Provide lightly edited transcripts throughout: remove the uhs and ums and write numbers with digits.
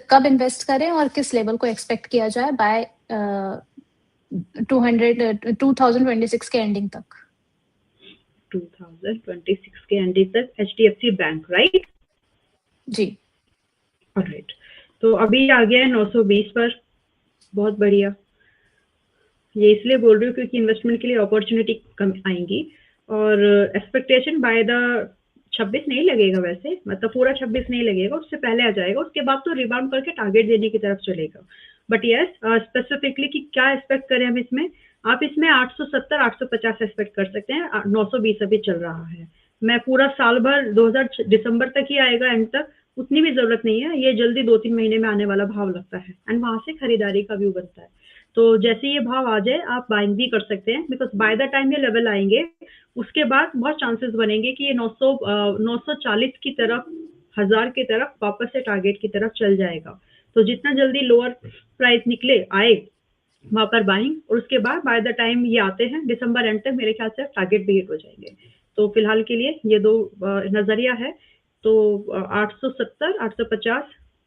कब इन्वेस्ट करें और किस लेवल को एक्सपेक्ट किया जाए बाय 2026 के एंडिंग तक? 2026 के एंडिंग तक HDFC बैंक, राइट? जी। ऑलराइट, तो अभी आ गया है 920 पर, बहुत बढ़िया। ये इसलिए बोल रही हूँ क्योंकि इन्वेस्टमेंट के लिए अपॉर्चुनिटी कम आएंगी और एक्सपेक्टेशन बाय द 26 नहीं लगेगा वैसे, मतलब पूरा 26 नहीं लगेगा, उससे पहले आ जाएगा, उसके बाद तो रिबाउंड करके टारगेट देने की तरफ चलेगा। बट यस, स्पेसिफिकली कि क्या एक्सपेक्ट करें हम इसमें, आप इसमें 870 850 एक्सपेक्ट कर सकते हैं। 920 अभी चल रहा है। मैं पूरा साल भर 2000 दिसंबर तक ही आएगा, एंड तक उतनी भी जरूरत नहीं है, ये जल्दी 2-3 महीने में आने वाला भाव लगता है, एंड वहां से खरीदारी का व्यू बनता है। तो जैसे ये भाव आ जाए आप बाइंग भी कर सकते हैं, बिकॉज बाय द टाइम ये लेवल आएंगे उसके बाद बहुत चांसेस बनेंगे कि ये 940 की तरफ, 1000 की तरफ वापस से टारगेट की तरफ चल जाएगा। तो जितना जल्दी लोअर प्राइस निकले आए वहां पर बाइंग, और उसके बाद बाय द टाइम ये आते हैं दिसंबर एंड तक मेरे ख्याल से टारगेट भी हिट हो जाएंगे। तो फिलहाल के लिए ये दो नजरिया है। तो 870 850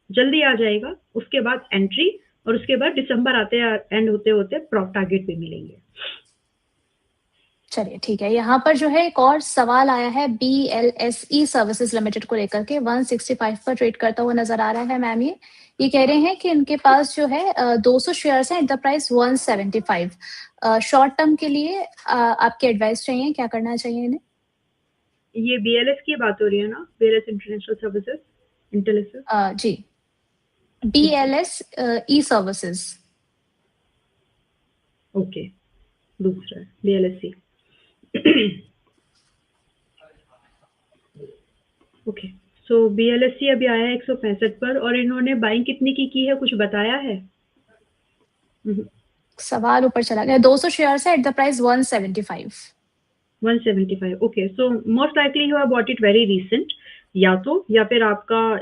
जल्दी आ जाएगा, उसके बाद एंट्री, और उसके बाद दिसंबर आते एंड होते होते टारगेट भी मिलेंगे। चलिए ठीक है। यहाँ पर जो है एक और सवाल आया है BLSE सर्विसेज लिमिटेड को लेकर के, 165 पर ट्रेड करता हुआ नजर आ रहा है मैम। ये कह रहे हैं कि इनके पास जो है 200 शेयर्स हैं at the price 175। Short term के लिए आपकी एडवाइस चाहिए, क्या करना चाहिए इन्हें? ये BLS की बात हो रही है ना, BLS इंटरनेशनल सर्विसेज इंटेलिसेस? जी, BLSE सर्विसेज। ओके, दूसरा BLSE। ओके, सो BLSE अभी आया है 165 पर, और इन्होंने बाइंग कितनी की है, कुछ बताया है? सवाल ऊपर चला गया। 200 शेयर्स है at the price 175। 175, okay. So most likely you have bought it very recent, या फिर आपका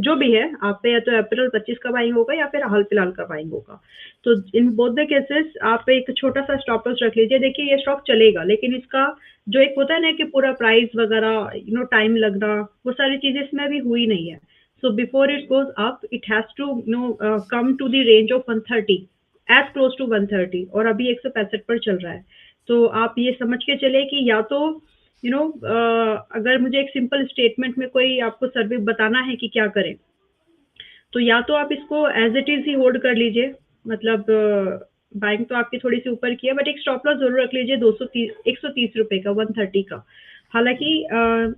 जो भी है आप पे, या तो अप्रैल 25 का बाइंग होगा या फिर हाल फिलहाल का बाइंग होगा। तो इन बोथ द केसेस आप एक छोटा सा स्टॉप लॉस रख लीजिए। देखिए ये स्टॉक चलेगा, लेकिन इसका जो एक होता है ना कि पूरा प्राइस वगैरह टाइम लगना, वो सारी चीजें इसमें अभी हुई नहीं है। So before it goes up it has to come to the range of 130, as close to 130, और अभी 165 पर चल रहा है। तो आप ये समझ के चले कि या तो अगर मुझे एक सिंपल स्टेटमेंट में कोई आपको सर्वे बताना है कि क्या करें, तो या तो आप इसको एज इट इज ही होल्ड कर लीजिए, मतलब बाइंग तो आपकी थोड़ी सी ऊपर की है, बट एक स्टॉप लॉस जरूर रख लीजिए 130 रुपए का, 130 का। हालांकि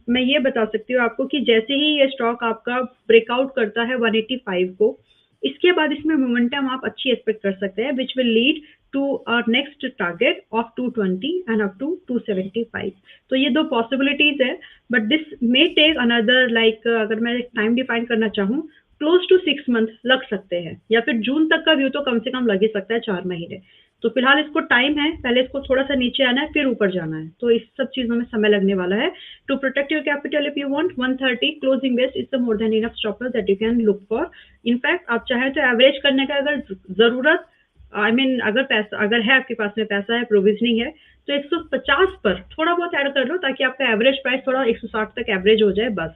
मैं ये बता सकती हूँ आपको कि जैसे ही ये स्टॉक आपका ब्रेकआउट करता है 185 को, इसके बाद इसमें मोमेंटम आप अच्छी एक्सपेक्ट कर सकते हैं, which will lead to our next target of 220 and up to 275। तो ये दो पॉसिबिलिटीज है, but this may take another, like अगर मैं टाइम डिफाइन करना चाहूँ, क्लोज टू 6 मंथ लग सकते हैं, या फिर जून तक का व्यू तो कम से कम लग ही सकता है, 4 महीने। तो फिलहाल इसको टाइम है, पहले इसको थोड़ा सा नीचे आना है फिर ऊपर जाना है, तो इस सब चीजों में समय लगने वाला है। To protect your capital if you want 130 closing base is the more than enough stop loss that you can look for. In fact आप चाहें तो एवरेज करने का अगर जरूरत, अगर है आपके पास में पैसा है, प्रोविजनिंग है, तो 150 पर थोड़ा बहुत ऐड कर लो, ताकि आपका एवरेज प्राइस थोड़ा 160 तक एवरेज हो जाए बस,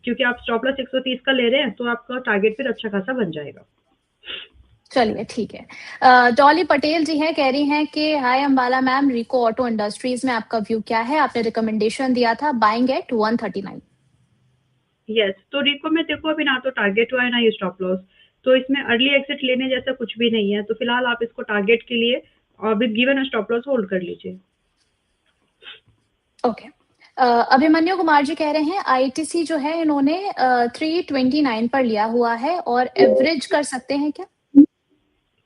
क्योंकि आप स्टॉप लॉस 130 का ले रहे हैं, तो आपका टारगेट फिर अच्छा खासा बन जाएगा। चलिए ठीक है। डॉली पटेल जी है, कह रही हैं कि हाय अंबाला मैम, रिको ऑटो इंडस्ट्रीज में आपका व्यू क्या है? आपने रिकमेंडेशन दिया था बाइंग एट 139। यस, तो रिको में देखो अभी ना तो टारगेट हुआ है ना ये स्टॉप लॉस, तो इसमें अर्ली एग्जिट लेने जैसा कुछ भी नहीं है। तो फिलहाल आप इसको टारगेट के लिए with given stop loss hold कर लीजिए। ओके। अभिमन्यु कुमार जी कह रहे हैं आईटीसी जो है इन्होंने 329 पर लिया हुआ है और एवरेज कर सकते हैं क्या?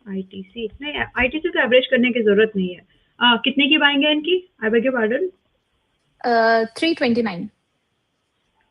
आईटीसी नहीं, आईटीसी को एवरेज करने की जरूरत नहीं है। कितने की बाइंग है इनकी? I beg your pardon. 329।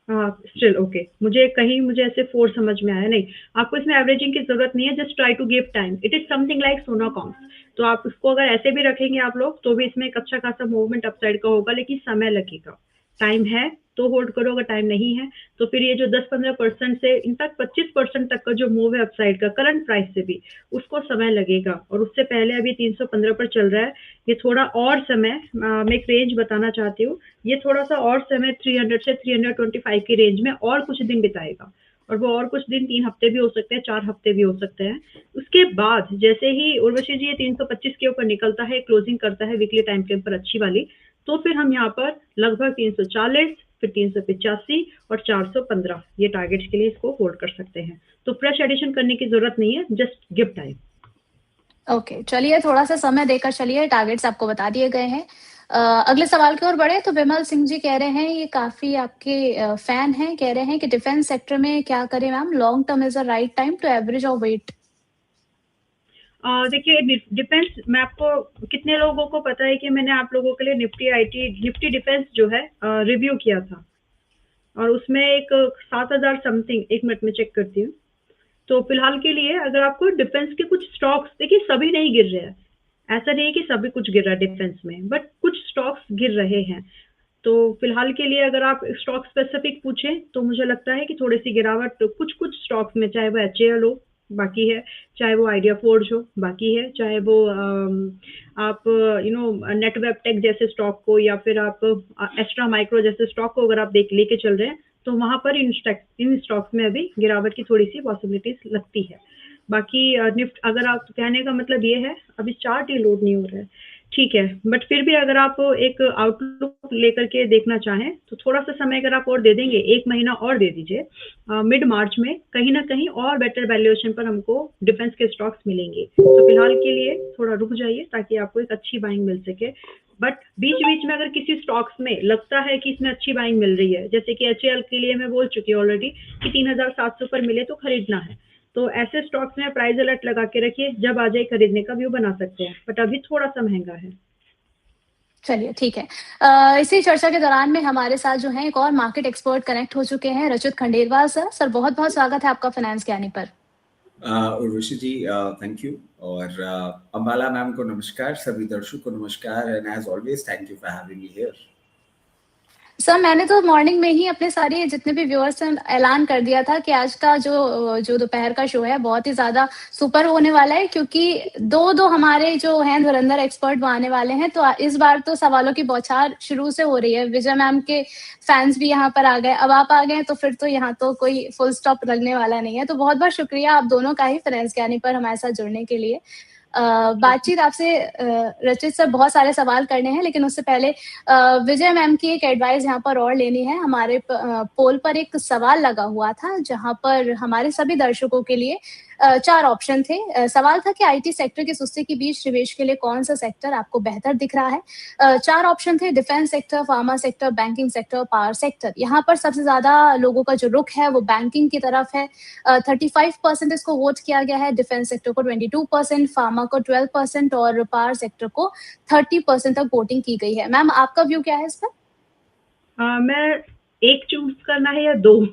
Still okay, मुझे ऐसे 4 समझ में आया। नहीं, आपको इसमें एवरेजिंग की जरूरत नहीं है, just try to give time. It is something like सोनाकॉम। तो आप इसको अगर ऐसे भी रखेंगे आप लोग, तो भी इसमें एक अच्छा खासा मूवमेंट अपसाइड का होगा, लेकिन समय लगेगा। टाइम है तो होल्ड करो, अगर टाइम नहीं है तो फिर ये जो 10-15% से इनफैक्ट 25% तक का जो मूव है अपसाइड का करंट प्राइस से भी, उसको समय लगेगा। और उससे पहले अभी 315 पर चल रहा है, ये थोड़ा और समय, मैं एक रेंज बताना चाहती हूँ, ये थोड़ा सा और समय 300 से 325 की रेंज में और कुछ दिन बिताएगा, और वो और कुछ दिन 3 हफ्ते भी हो सकते हैं, 4 हफ्ते भी हो सकते हैं। उसके बाद जैसे ही उर्वशी जी ये 325 के ऊपर निकलता है, क्लोजिंग करता है वीकली टाइम फ्रेम पर अच्छी वाली, तो फिर हम यहाँ पर लगभग 340, फिर 385 और 415 ये टारगेट्स के लिए इसको होल्ड कर सकते हैं। तो फ्रेश एडिशन करने की जरूरत नहीं है, जस्ट गिव टाइम। ओके, चलिए थोड़ा सा समय देकर चलिए, टारगेट्स आपको बता दिए गए हैं। अगले सवाल की ओर बढ़े तो विमल सिंह जी कह रहे हैं, ये काफ़ी आपके फैन हैं, कह रहे हैं कि डिफेंस सेक्टर में क्या करें ma'am? Long term is a right time to average और वेट? देखिए डिफेंस, मैं आपको, कितने लोगों को पता है कि मैंने आप लोगों के लिए निफ्टी डिफेंस जो है रिव्यू किया था, और उसमें एक 7,000 समथिंग, एक मिनट में चेक करती हूँ। तो फिलहाल के लिए अगर आपको डिफेंस के कुछ स्टॉक्स, देखिए सभी नहीं गिर रहे हैं, ऐसा नहीं है कि सभी कुछ गिर रहा है डिफेंस में, बट कुछ स्टॉक्स गिर रहे हैं। तो फिलहाल के लिए अगर आप स्टॉक स्पेसिफिक पूछें तो मुझे लगता है कि थोड़ी सी गिरावट कुछ कुछ स्टॉक्स में, चाहे वो एचएएल हो बाकी है, चाहे वो आइडिया फोर्ज हो बाकी है, चाहे वो आप नेटवेब टेक जैसे स्टॉक को, या फिर आप एस्ट्रा माइक्रो जैसे स्टॉक को अगर आप देख लेके चल रहे हैं, तो वहां पर इन स्टॉक्स में अभी गिरावट की थोड़ी सी पॉसिबिलिटीज लगती है। बाकी निफ्ट, अगर आप कहने का मतलब ये है, अभी चार्ट ही लोड नहीं हो रहा है, ठीक है, बट फिर भी अगर आप एक आउटलुक लेकर के देखना चाहें तो थोड़ा सा समय अगर आप और दे देंगे, 1 महीना और दे दीजिए, मिड मार्च में कहीं ना कहीं और बेटर वैल्यूएशन पर हमको डिफेंस के स्टॉक्स मिलेंगे। तो फिलहाल के लिए थोड़ा रुक जाइए ताकि आपको एक अच्छी बाइंग मिल सके। बट बीच बीच में अगर किसी स्टॉक्स में लगता है कि इसमें अच्छी बाइंग मिल रही है, जैसे कि एचएएल के लिए मैं बोल चुकी हूँ ऑलरेडी कि 3,700 पर मिले तो खरीदना है, तो ऐसे स्टॉक्स में प्राइस अलर्ट लगा के रखिए, जब आ जाए खरीदने का व्यू बना सकते हैं, बट अभी थोड़ा सा महंगा है। चलिए ठीक है। इसी चर्चा के दौरान में हमारे साथ जो हैं एक और मार्केट एक्सपर्ट कनेक्ट हो चुके हैं, रचित खंडेलवाल सर। सर बहुत-बहुत स्वागत है आपका फाइनेंस ज्ञानी पर। उर्वशी जी, थैंक यू, और अंबाला मैम को नमस्कार, सभी दर्शकों को नमस्कार, and as always thank you for having me here. Sir मैंने तो मॉर्निंग में ही अपने सारे जितने भी व्यूअर्स हैं ऐलान कर दिया था कि आज का जो दोपहर का शो है बहुत ही ज़्यादा सुपर होने वाला है, क्योंकि 2-2 हमारे जो हैं धुरंधर एक्सपर्ट वो आने वाले हैं। तो इस बार तो सवालों की बौछार शुरू से हो रही है। विजय मैम के फैन्स भी यहाँ पर आ गए, अब आप आ गए हैं तो फिर तो यहाँ तो कोई फुल स्टॉप लगने वाला नहीं है। तो बहुत-बहुत शुक्रिया आप दोनों का ही फाइनेंस ज्ञानी पर हमारे साथ जुड़ने के लिए। बातचीत आपसे रचित सर बहुत सारे सवाल करने हैं, लेकिन उससे पहले विजय मैम की एक एडवाइस यहाँ पर और लेनी है। हमारे पोल पर एक सवाल लगा हुआ था, जहाँ पर हमारे सभी दर्शकों के लिए 4 ऑप्शन थे। सवाल था कि आईटी सेक्टर की सुस्ती के बीच निवेश के लिए कौन-सा सेक्टर आपको बेहतर दिख रहा है? 4 ऑप्शन थे, defence sector, pharma sector, banking sector और पावर सेक्टर। यहाँ पर सबसे ज़्यादा लोगों का जो रुख है वो बैंकिंग की तरफ है। 35% इसको वोट किया गया है, डिफेंस सेक्टर को 22%, फार्मा को 12% और पावर सेक्टर को 30% तक वोटिंग की गई है। मैम आपका व्यू क्या है इस पर? मैं एक चूज करना है या 2?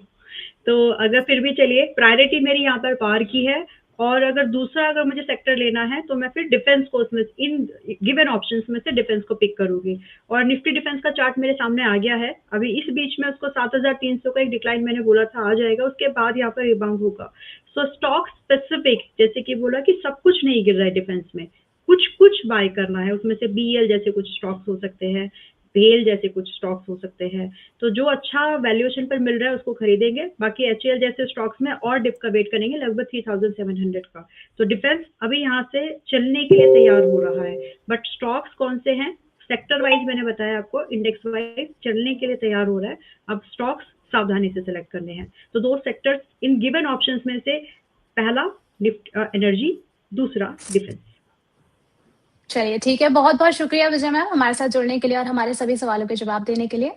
तो अगर फिर भी चलिए, प्रायोरिटी मेरी यहाँ पर पावर की है, और अगर दूसरा अगर मुझे सेक्टर लेना है तो मैं फिर डिफेंस को उसमें इन गिवन ऑप्शंस में से डिफेंस को पिक करूंगी। और निफ्टी डिफेंस का चार्ट मेरे सामने आ गया है, अभी इस बीच में उसको 7,300 का एक डिक्लाइन मैंने बोला था आ जाएगा, उसके बाद यहाँ पर रिबाउंड होगा। सो स्टॉक स्पेसिफिक, जैसे कि बोला कि सब कुछ नहीं गिर रहा है डिफेंस में, कुछ कुछ बाय करना है, उसमें से बीएल जैसे कुछ स्टॉक्स हो सकते हैं, भेल जैसे कुछ स्टॉक्स हो सकते हैं, तो जो अच्छा वैल्यूएशन पर मिल रहा है उसको खरीदेंगे। बाकी एचएएल जैसे स्टॉक्स में और डिप का वेट करेंगे, लगभग 3,700 का। तो डिफेंस अभी यहाँ से चलने के लिए तैयार हो रहा है, बट स्टॉक्स कौन से हैं, सेक्टर वाइज मैंने बताया आपको, इंडेक्स वाइज चलने के लिए तैयार हो रहा है। अब स्टॉक्स सावधानी से सिलेक्ट करने हैं। तो 2 सेक्टर्स इन गिवन ऑप्शंस में से, पहला एनर्जी, दूसरा डिफेंस। चलिए ठीक है, बहुत-बहुत शुक्रिया विजय मैम हमारे साथ जुड़ने के लिए और हमारे सभी सवालों के जवाब देने के लिए।